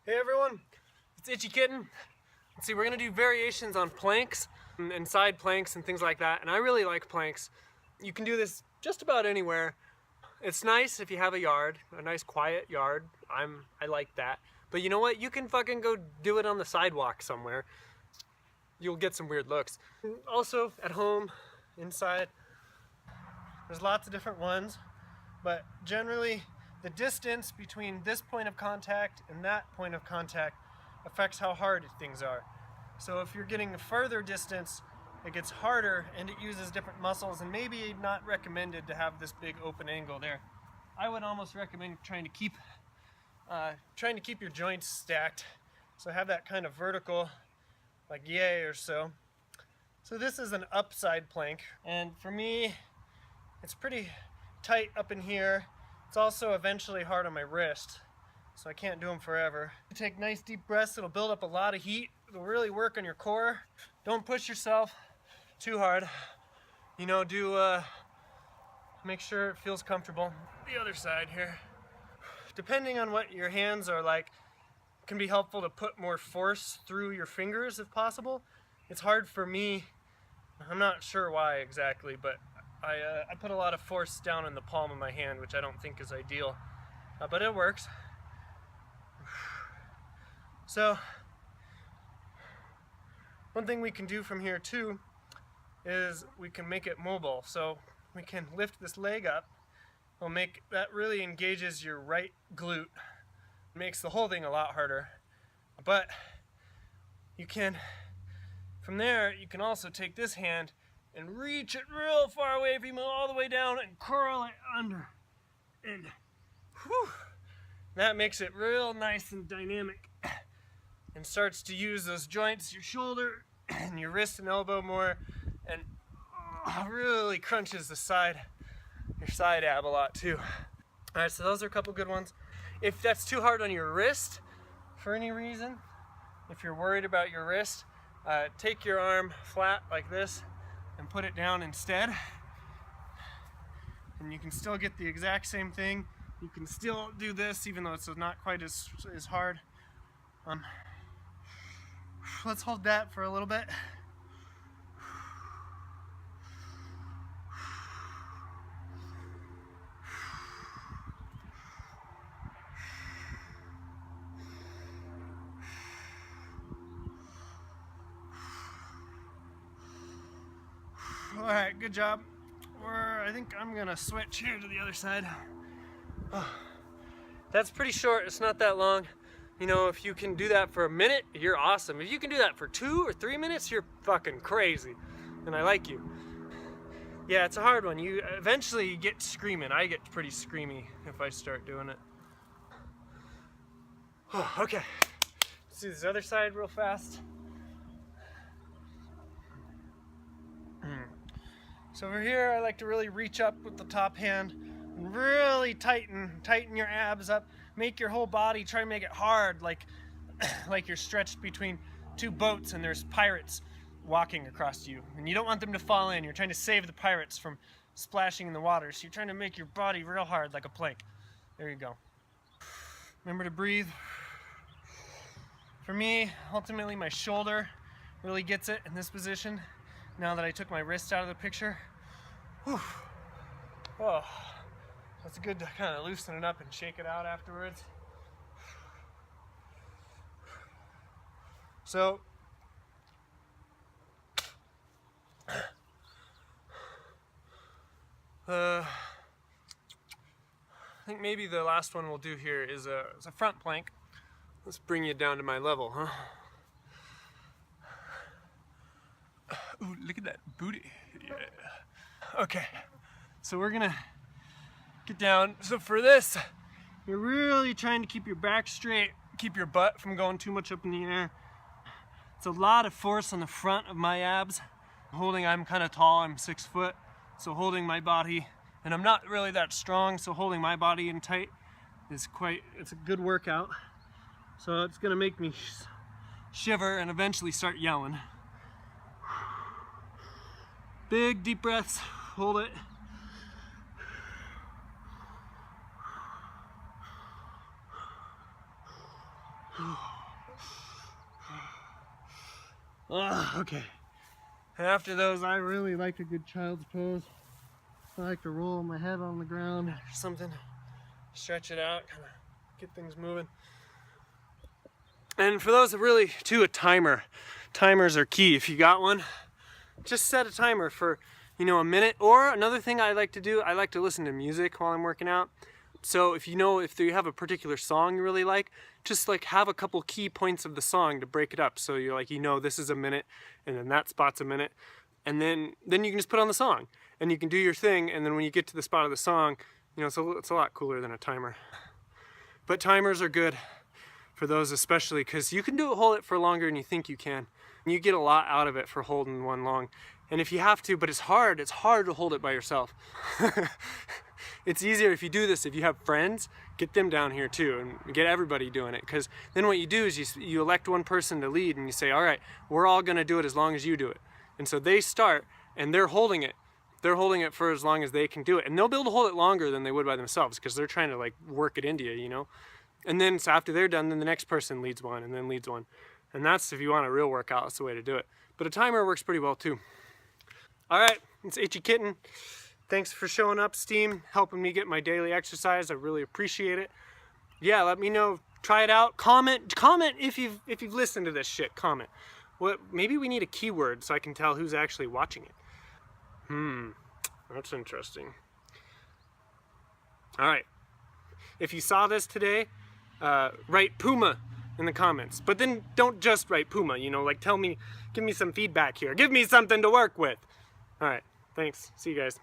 Hey everyone, it's Itchy Kitten. Let's see, we're gonna do variations on planks and side planks and things like that, and I really like planks. You can do this just about anywhere. It's nice if you have a yard, a nice quiet yard. I like that. But you know what? You can fucking go do it on the sidewalk somewhere. You'll get some weird looks. Also, at home, inside, there's lots of different ones, but generally the distance between this point of contact and that point of contact affects how hard things are. So if you're getting a further distance, it gets harder and it uses different muscles, and maybe not recommended to have this big open angle there. I would almost recommend trying to keep your joints stacked, so have that kind of vertical, like yay or so. So this is an upside plank, and for me, it's pretty tight up in here. It's also eventually hard on my wrist, so I can't do them forever. Take nice deep breaths. It'll build up a lot of heat. It'll really work on your core. Don't push yourself too hard. You know, make sure it feels comfortable. The other side here. Depending on what your hands are like, it can be helpful to put more force through your fingers if possible. It's hard for me. I'm not sure why exactly, but I put a lot of force down in the palm of my hand, which I don't think is ideal, but it works. So, one thing we can do from here too is we can make it mobile. So we can lift this leg up. That really engages your right glute. It makes the whole thing a lot harder. But from there, you can also take this hand and reach it real far away from you, all the way down, and curl it under. And whew, that makes it real nice and dynamic, and starts to use those joints, your shoulder and your wrist and elbow more, and really crunches your side ab a lot too. All right, so those are a couple good ones. If that's too hard on your wrist for any reason, if you're worried about your wrist, take your arm flat like this and put it down instead, and you can still get the exact same thing. You can still do this even though it's not quite as hard. Let's hold that for a little bit. All right, good job. I think I'm gonna switch here to the other side. Oh, that's pretty short, it's not that long. You know, if you can do that for a minute, you're awesome. If you can do that for 2 or 3 minutes, you're fucking crazy. And I like you. Yeah, it's a hard one. You eventually get screaming. I get pretty screamy if I start doing it. Oh, okay. Let's do this other side real fast. So over here, I like to really reach up with the top hand and really tighten your abs up. Make your whole body, try to make it hard, like you're stretched between two boats and there's pirates walking across you. And you don't want them to fall in. You're trying to save the pirates from splashing in the water. So you're trying to make your body real hard like a plank. There you go. Remember to breathe. For me, ultimately my shoulder really gets it in this position. Now that I took my wrist out of the picture. Whew. Oh, that's good to kind of loosen it up and shake it out afterwards. So, I think maybe the last one we'll do here is a front plank. Let's bring you down to my level, huh? Ooh, look at that booty. Yeah. Okay, so we're gonna get down. So for this, you're really trying to keep your back straight, keep your butt from going too much up in the air. It's a lot of force on the front of my abs. I'm kind of tall, I'm 6 foot, so holding my body, and I'm not really that strong, so holding my body in tight it's a good workout. So it's gonna make me shiver and eventually start yelling. Big deep breaths, hold it. Okay. And after those, I really like a good child's pose. I like to roll my head on the ground or something, stretch it out, kind of get things moving. And for those that really, too, a timer. Timers are key. If you got one, just set a timer for, you know, a minute. Or another thing I like to do, I like to listen to music while I'm working out. So if you have a particular song you really like, just like have a couple key points of the song to break it up. So you're like, you know, this is a minute, and then that spot's a minute, and then you can just put on the song, and you can do your thing. And then when you get to the spot of the song, you know, it's a lot cooler than a timer. But timers are good for those especially, because you can hold it for longer than you think you can. And you get a lot out of it for holding one long. And if you have to, but it's hard to hold it by yourself. It's easier if you do this, if you have friends, get them down here too, and get everybody doing it. Because then what you do is you elect one person to lead, and you say, all right, we're all gonna do it as long as you do it. And so they start, and they're holding it. They're holding it for as long as they can do it. And they'll be able to hold it longer than they would by themselves, because they're trying to like work it into you, you know? And then so after they're done, then the next person leads one, and then leads one. And that's, if you want a real workout, that's the way to do it. But a timer works pretty well too. All right, it's Itchy Kitten. Thanks for showing up, Steam, helping me get my daily exercise. I really appreciate it. Yeah, let me know. Try it out. Comment if you've listened to this shit. Comment. Maybe we need a keyword so I can tell who's actually watching it. That's interesting. All right. If you saw this today, write Puma in the comments. But then don't just write Puma, you know, like give me some feedback here. Give me something to work with. All right, thanks. See you guys.